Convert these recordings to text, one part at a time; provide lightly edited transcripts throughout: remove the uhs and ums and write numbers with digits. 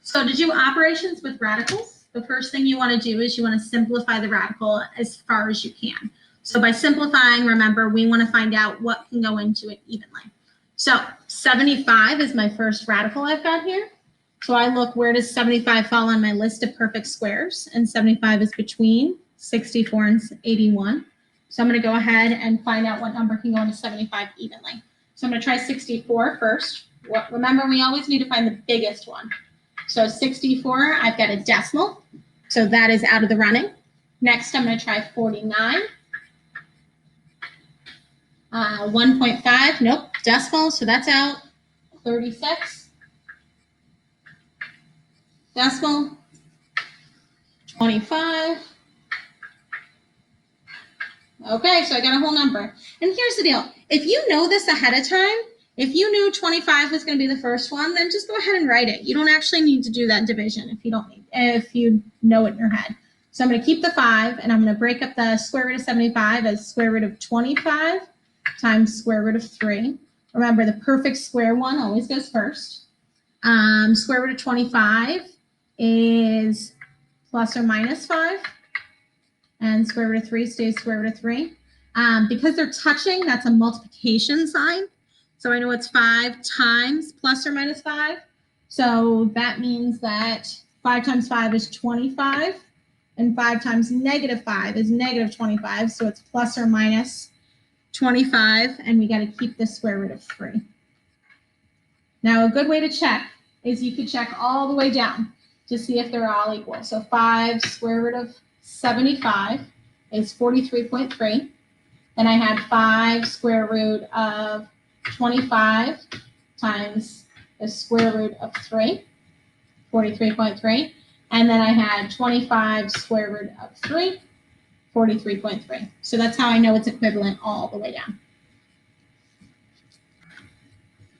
So to do operations with radicals, the first thing you want to do is you want to simplify the radical as far as you can. So by simplifying, remember, we want to find out what can go into it evenly. So 75 is my first radical I've got here. So I look, where does 75 fall on my list of perfect squares? And 75 is between 64 and 81. So I'm going to go ahead and find out what number can go into 75 evenly. So I'm going to try 64 first. Remember, we always need to find the biggest one. So 64, I've got a decimal. So that is out of the running. Next, I'm going to try 49. 1.5, nope, decimal, so that's out. 36, decimal. 25. Okay, so I got a whole number. And here's the deal. If you know this ahead of time, if you knew 25 was going to be the first one, then just go ahead and write it. You don't actually need to do that division if you know it in your head. So I'm going to keep the 5, and I'm going to break up the square root of 75 as square root of 25 times square root of 3. Remember, the perfect square one always goes first. Square root of 25 is plus or minus 5. And square root of 3 stays square root of 3. Because they're touching, that's a multiplication sign. So I know it's 5 times plus or minus 5. So that means that 5 times 5 is 25. And 5 times negative 5 is negative 25. So it's plus or minus 25. And we got to keep the square root of 3. Now, a good way to check is you could check all the way down to see if they're all equal. So 5 square root of 75 is 43.3. Then I had 5 square root of 25 times the square root of 3, 43.3. And then I had 25 square root of 3, 43.3. So that's how I know it's equivalent all the way down.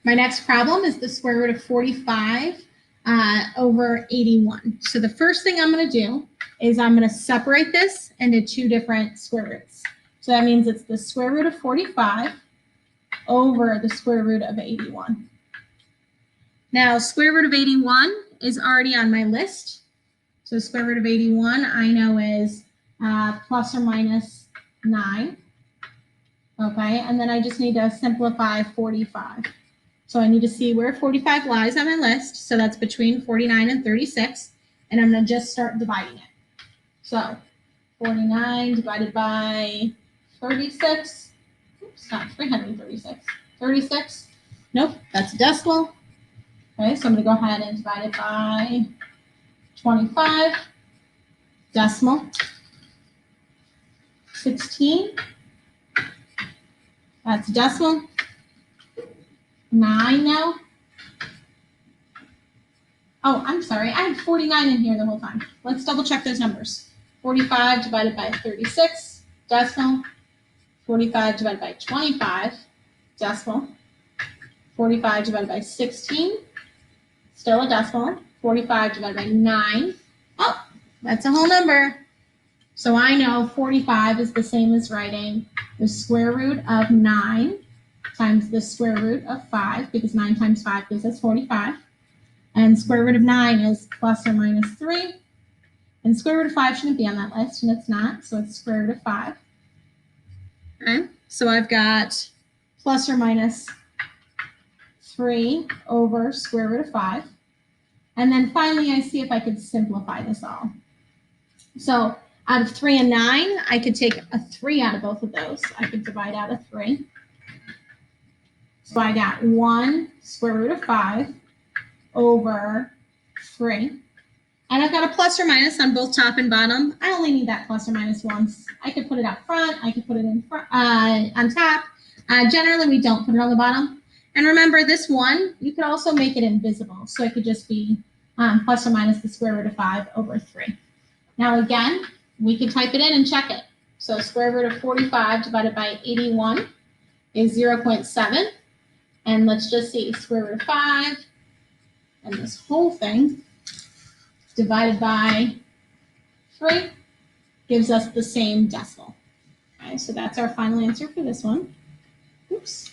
My next problem is the square root of 45 over 81. So the first thing I'm going to do is I'm going to separate this into 2 different square roots. So that means it's the square root of 45 over the square root of 81. Now, square root of 81 is already on my list. So square root of 81 I know is plus or minus 9. Okay, and then I just need to simplify 45. So I need to see where 45 lies on my list. So that's between 49 and 36. And I'm going to just start dividing it. So 49 divided by 36. Oops, not 336. 36. Nope, that's a decimal. Okay, so I'm going to go ahead and divide it by 25. Decimal. 16. That's a decimal. 9 now. Oh, I'm sorry. I had 49 in here the whole time. Let's double check those numbers. 45 divided by 36, decimal. 45 divided by 25, decimal. 45 divided by 16, still a decimal. 45 divided by 9. Oh, that's a whole number. So I know 45 is the same as writing the square root of 9 times the square root of 5, because 9 times 5 gives us 45. And square root of 9 is plus or minus 3. And square root of 5 shouldn't be on that list, and it's not, so it's square root of 5. Okay, so I've got plus or minus 3 over square root of 5. And then finally, I see if I could simplify this all. So out of 3 and 9, I could take a 3 out of both of those. I could divide out a 3. So I got 1 square root of 5 over 3. And I've got a plus or minus on both top and bottom. I only need that plus or minus once. I could put it out front. I could put it in front, on top. Generally, we don't put it on the bottom. And remember, this 1, you could also make it invisible. So it could just be plus or minus the square root of 5 over 3. Now, again, we can type it in and check it. So square root of 45 divided by 81 is 0.7. And let's just see, square root of 5, and this whole thing divided by 3 gives us the same decimal. Okay, so that's our final answer for this one. Oops,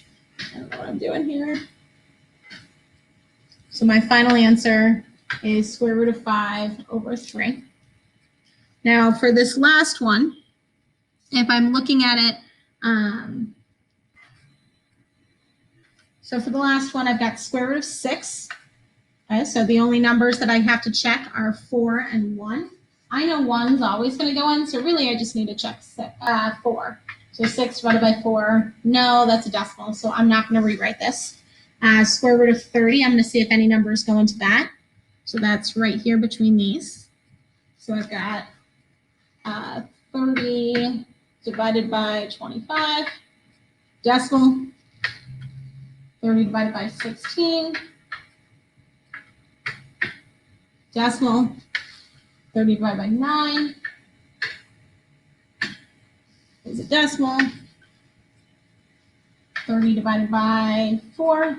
I don't know what I'm doing here. So my final answer is square root of 5 over 3. Now for this last one, if I'm looking at it, so for the last one, I've got square root of 6. Okay, so the only numbers that I have to check are 4 and 1. I know 1's always going to go in, so really I just need to check 4. So 6 divided by 4, no, that's a decimal, so I'm not going to rewrite this. Square root of 30, I'm going to see if any numbers go into that. So that's right here between these. So I've got 30 divided by 25, decimal, 30 divided by 16, decimal, 30 divided by 9 is a decimal, 30 divided by 4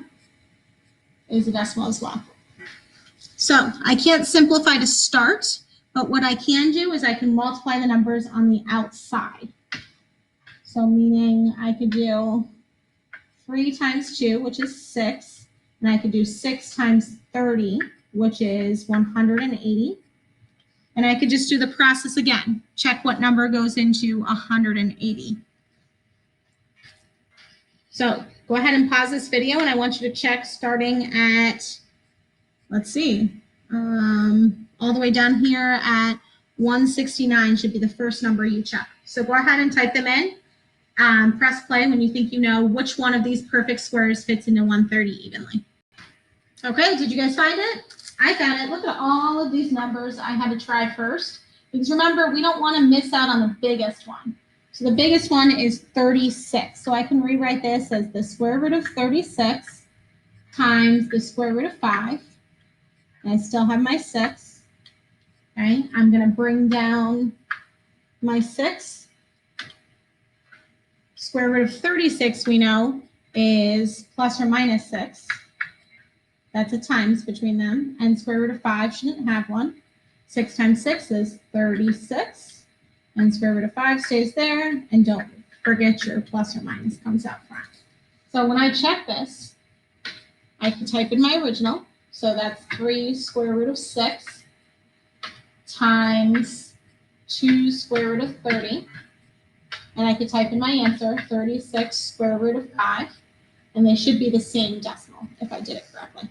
is a decimal as well. So I can't simplify to start, but what I can do is I can multiply the numbers on the outside. So meaning I could do 3 times 2, which is 6, and I could do 6 times 30, which is 180. And I could just do the process again. Check what number goes into 180. So go ahead and pause this video, and I want you to check starting at, let's see, all the way down here at 169 should be the first number you check. So go ahead and type them in. Press play when you think you know which one of these perfect squares fits into 130 evenly. Okay, did you guys find it? I found it. Look at all of these numbers I had to try first. Because remember, we don't want to miss out on the biggest one. So the biggest one is 36. So I can rewrite this as the square root of 36 times the square root of 5. And I still have my 6. Okay, I'm going to bring down my 6. Square root of 36, we know, is plus or minus 6. That's a times between them. And square root of 5 shouldn't have one. 6 times 6 is 36. And square root of 5 stays there. And don't forget your plus or minus comes out front. So when I check this, I can type in my original. So that's 3 square root of 6 times 2 square root of 30. And I could type in my answer, 36 square root of 5. And they should be the same decimal if I did it correctly.